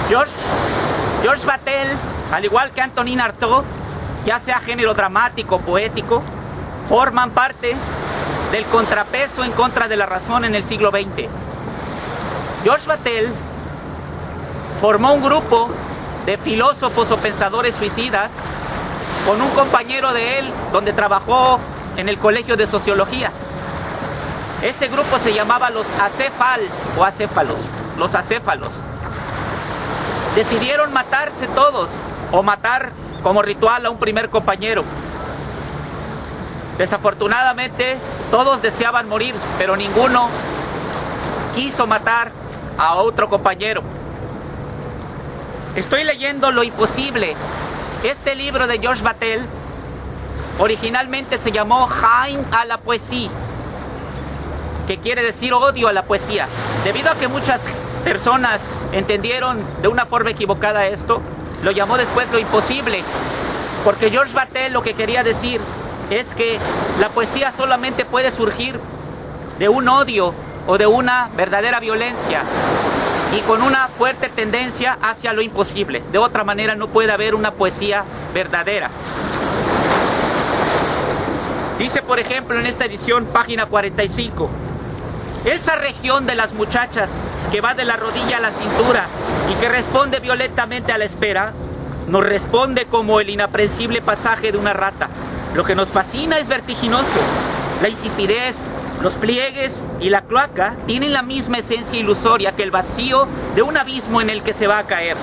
Georges Bataille, al igual que Antonin Artaud, ya sea género dramático o poético, forman parte del contrapeso en contra de la razón en el siglo XX. Georges Bataille formó un grupo de filósofos o pensadores suicidas con un compañero de él donde trabajó en el colegio de sociología. Ese grupo se llamaba los acéfalos. Los acéfalos decidieron matarse todos o matar como ritual a un primer compañero. Desafortunadamente todos deseaban morir, pero ninguno quiso matar a otro compañero. Estoy leyendo Lo Imposible. Este libro de Georges Bataille originalmente se llamó Haine à la poésie, que quiere decir odio a la poesía. Debido a que muchas personas entendieron de una forma equivocada esto, lo llamó después Lo Imposible, porque Georges Bataille lo que quería decir es que la poesía solamente puede surgir de un odio o de una verdadera violencia y con una fuerte tendencia hacia lo imposible. De otra manera no puede haber una poesía verdadera. Dice, por ejemplo, en esta edición, página 45, esa región de las muchachas que va de la rodilla a la cintura y que responde violentamente a la espera, nos responde como el inapreciable pasaje de una rata. Lo que nos fascina es vertiginoso. La insipidez, los pliegues y la cloaca tienen la misma esencia ilusoria que el vacío de un abismo en el que se va a caer.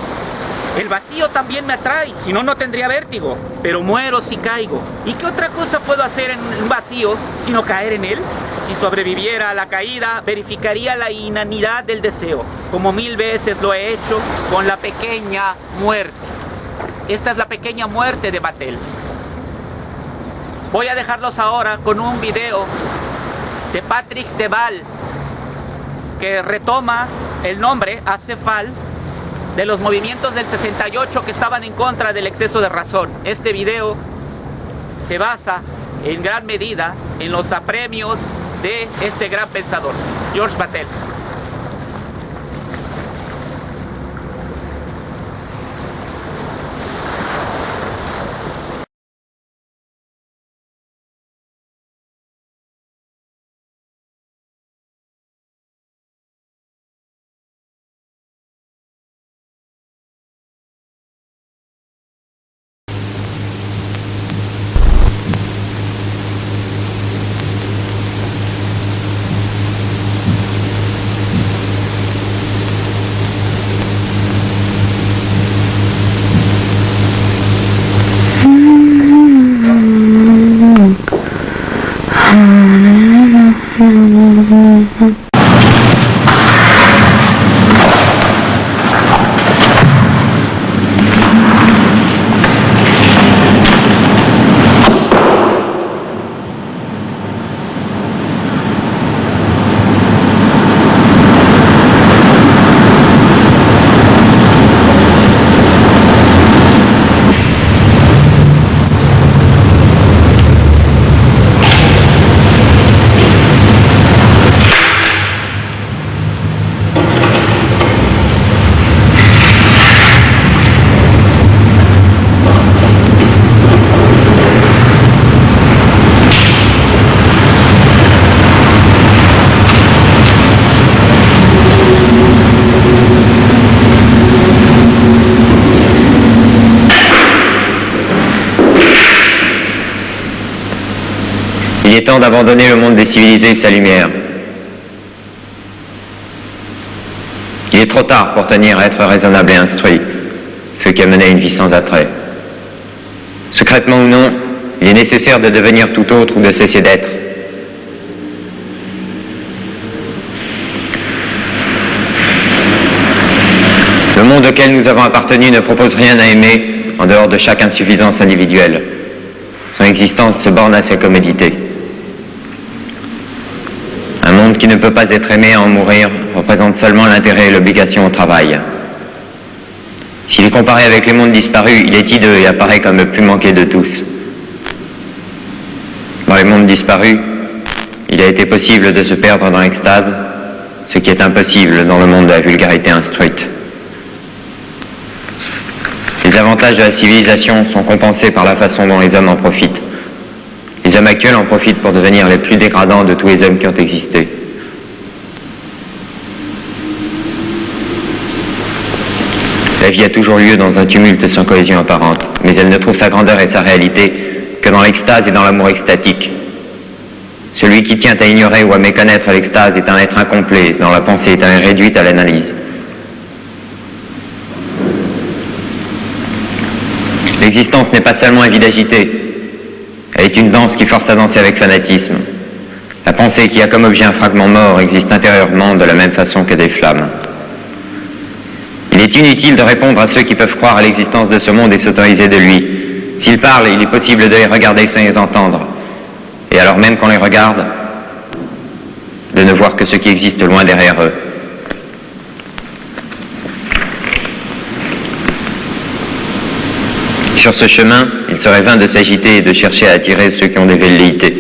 El vacío también me atrae, si no, no tendría vértigo, pero muero si caigo. ¿Y qué otra cosa puedo hacer en un vacío sino caer en él? Si sobreviviera a la caída, verificaría la inanidad del deseo, como 1000 veces lo he hecho con la pequeña muerte. Esta es la pequeña muerte de Bataille. Voy a dejarlos ahora con un video de Patrick Deval, que retoma el nombre acéfal de los movimientos del 68 que estaban en contra del exceso de razón. Este video se basa en gran medida en los apremios de este gran pensador, Georges Bataille. Il est temps d'abandonner le monde des civilisés et sa lumière. Il est trop tard pour tenir à être raisonnable et instruit, ce qui a mené une vie sans attrait. Secrètement ou non, il est nécessaire de devenir tout autre ou de cesser d'être. Le monde auquel nous avons appartenu ne propose rien à aimer en dehors de chaque insuffisance individuelle. Son existence se borne à sa commodité. Un monde qui ne peut pas être aimé à en mourir représente seulement l'intérêt et l'obligation au travail. S'il est comparé avec les mondes disparus, il est hideux et apparaît comme le plus manqué de tous. Dans les mondes disparus, il a été possible de se perdre dans l'extase, ce qui est impossible dans le monde de la vulgarité instruite. Les avantages de la civilisation sont compensés par la façon dont les hommes en profitent. Les hommes actuels en profitent pour devenir les plus dégradants de tous les hommes qui ont existé. La vie a toujours lieu dans un tumulte sans cohésion apparente, mais elle ne trouve sa grandeur et sa réalité que dans l'extase et dans l'amour extatique. Celui qui tient à ignorer ou à méconnaître l'extase est un être incomplet, dont la pensée est réduite à l'analyse. L'existence n'est pas seulement un vide agité, elle est une danse qui force à danser avec fanatisme. La pensée qui a comme objet un fragment mort existe intérieurement de la même façon que des flammes. Il est inutile de répondre à ceux qui peuvent croire à l'existence de ce monde et s'autoriser de lui. S'ils parlent, il est possible de les regarder sans les entendre. Et alors même qu'on les regarde, de ne voir que ce qui existe loin derrière eux. Sur ce chemin, il serait vain de s'agiter et de chercher à attirer ceux qui ont des velléités,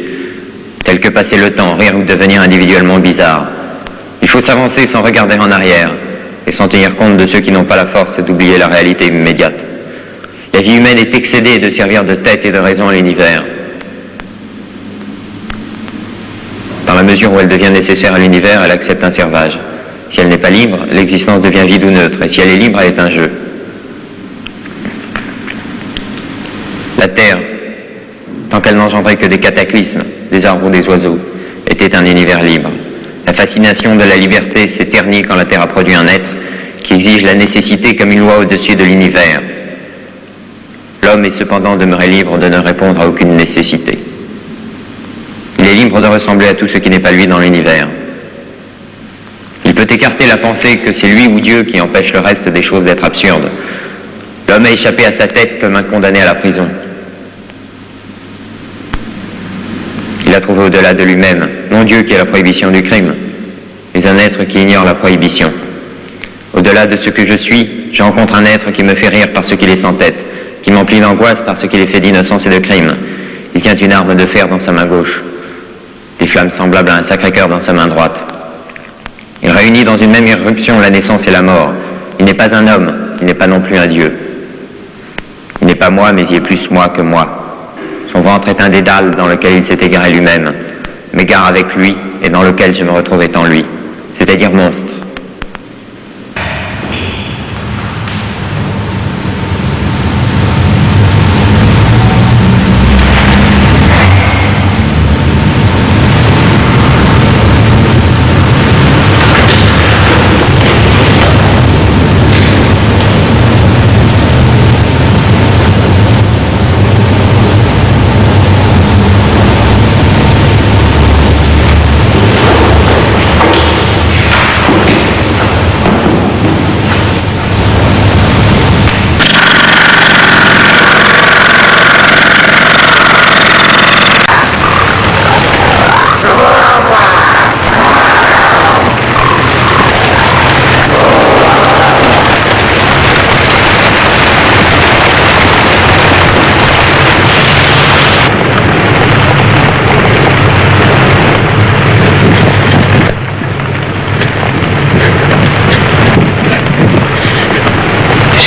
tels que passer le temps, rire ou devenir individuellement bizarre. Il faut s'avancer sans regarder en arrière, et sans tenir compte de ceux qui n'ont pas la force d'oublier la réalité immédiate. La vie humaine est excédée de servir de tête et de raison à l'univers. Dans la mesure où elle devient nécessaire à l'univers, elle accepte un servage. Si elle n'est pas libre, l'existence devient vide ou neutre, et si elle est libre, elle est un jeu. La Terre, tant qu'elle n'engendrait que des cataclysmes, des arbres ou des oiseaux, était un univers libre. La fascination de la liberté s'est ternie quand la Terre a produit un être qui exige la nécessité comme une loi au-dessus de l'univers. L'homme est cependant demeuré libre de ne répondre à aucune nécessité. Il est libre de ressembler à tout ce qui n'est pas lui dans l'univers. Il peut écarter la pensée que c'est lui ou Dieu qui empêche le reste des choses d'être absurdes. L'homme a échappé à sa tête comme un condamné à la prison. Il a trouvé au-delà de lui-même, non Dieu qui est la prohibition du crime, mais un être qui ignore la prohibition. Au-delà de ce que je suis, je rencontre un être qui me fait rire parce qu'il est sans tête, qui m'emplit d'angoisse parce qu'il est fait d'innocence et de crime. Il tient une arme de fer dans sa main gauche, des flammes semblables à un Sacré-Cœur dans sa main droite. Il réunit dans une même irruption la naissance et la mort. Il n'est pas un homme, il n'est pas non plus un Dieu. Il n'est pas moi, mais il est plus moi que moi. Son ventre est un dédale dans lequel il s'est égaré lui-même, m'égare avec lui et dans lequel je me retrouve étant lui, c'est-à-dire monstre.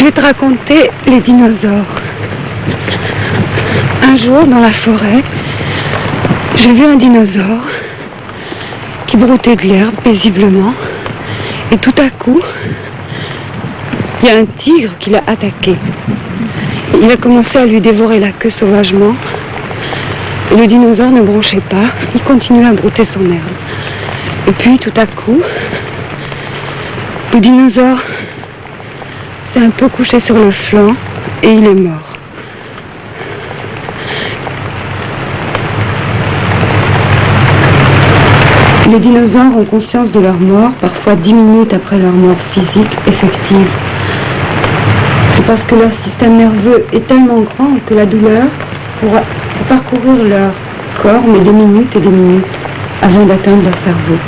Je vais te raconter les dinosaures. Un jour, dans la forêt, j'ai vu un dinosaure qui broutait de l'herbe paisiblement. Et tout à coup, il y a un tigre qui l'a attaqué. Il a commencé à lui dévorer la queue sauvagement. Et le dinosaure ne bronchait pas, il continuait à brouter son herbe. Et puis, tout à coup, le dinosaure s'est un peu couché sur le flanc et il est mort. Les dinosaures ont conscience de leur mort, parfois 10 minutes après leur mort physique effective. C'est parce que leur système nerveux est tellement grand que la douleur pourra parcourir leur corps, mais des minutes et des minutes avant d'atteindre leur cerveau.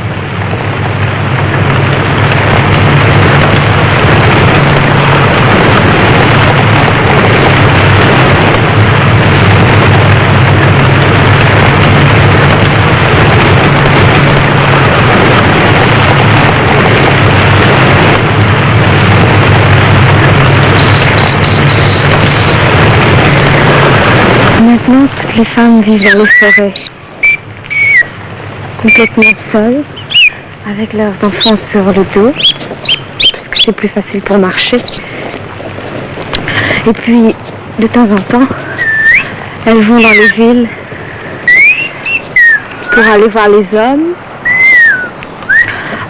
Maintenant, toutes les femmes vivent dans les forêts, complètement seules, avec leurs enfants sur le dos, parce que c'est plus facile pour marcher. Et puis, de temps en temps, elles vont dans les villes pour aller voir les hommes.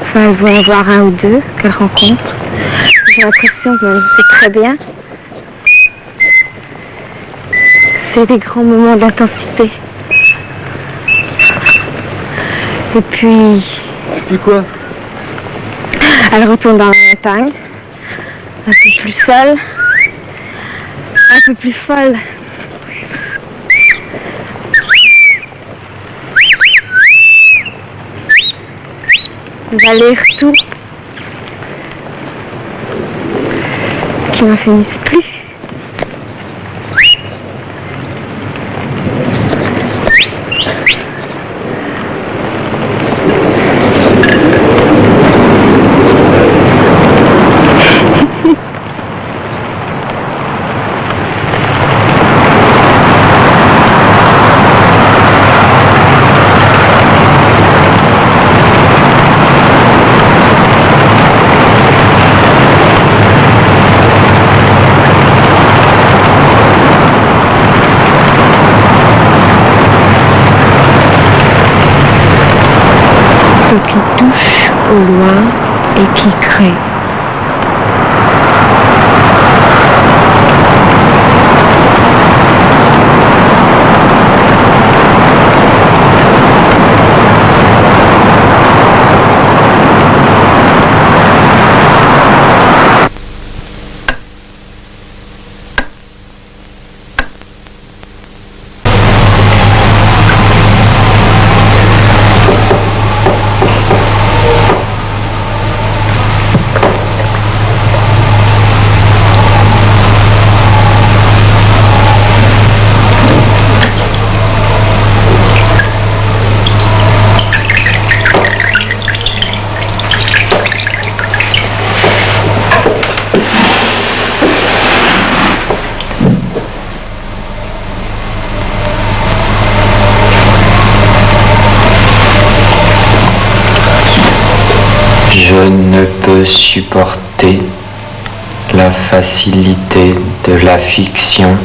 Enfin, elles vont en voir un ou deux qu'elles rencontrent. J'ai l'impression que c'est très bien. C'est des grands moments d'intensité. Et puis quoi? Elle retourne dans la montagne, un peu plus seule, un peu plus folle. L'aller-retour qui n'en finissent plus. Ce qui touche au loin et qui crée. Je ne peux supporter la facilité de la fiction.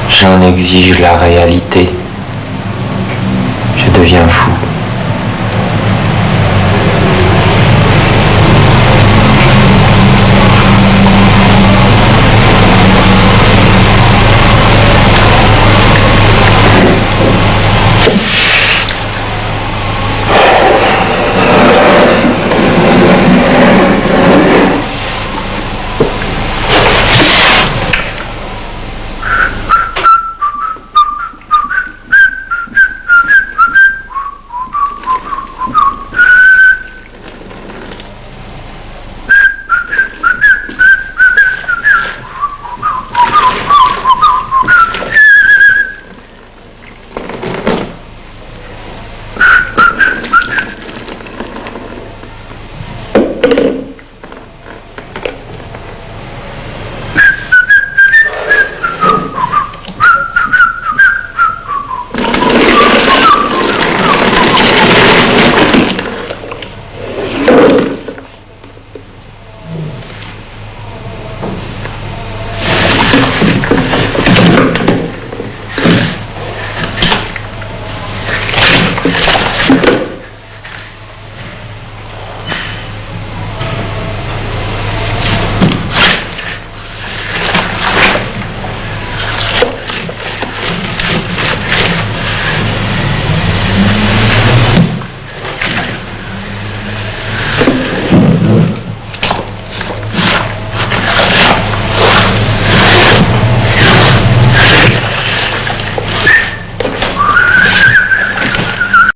J'en exige la réalité. Je deviens fou.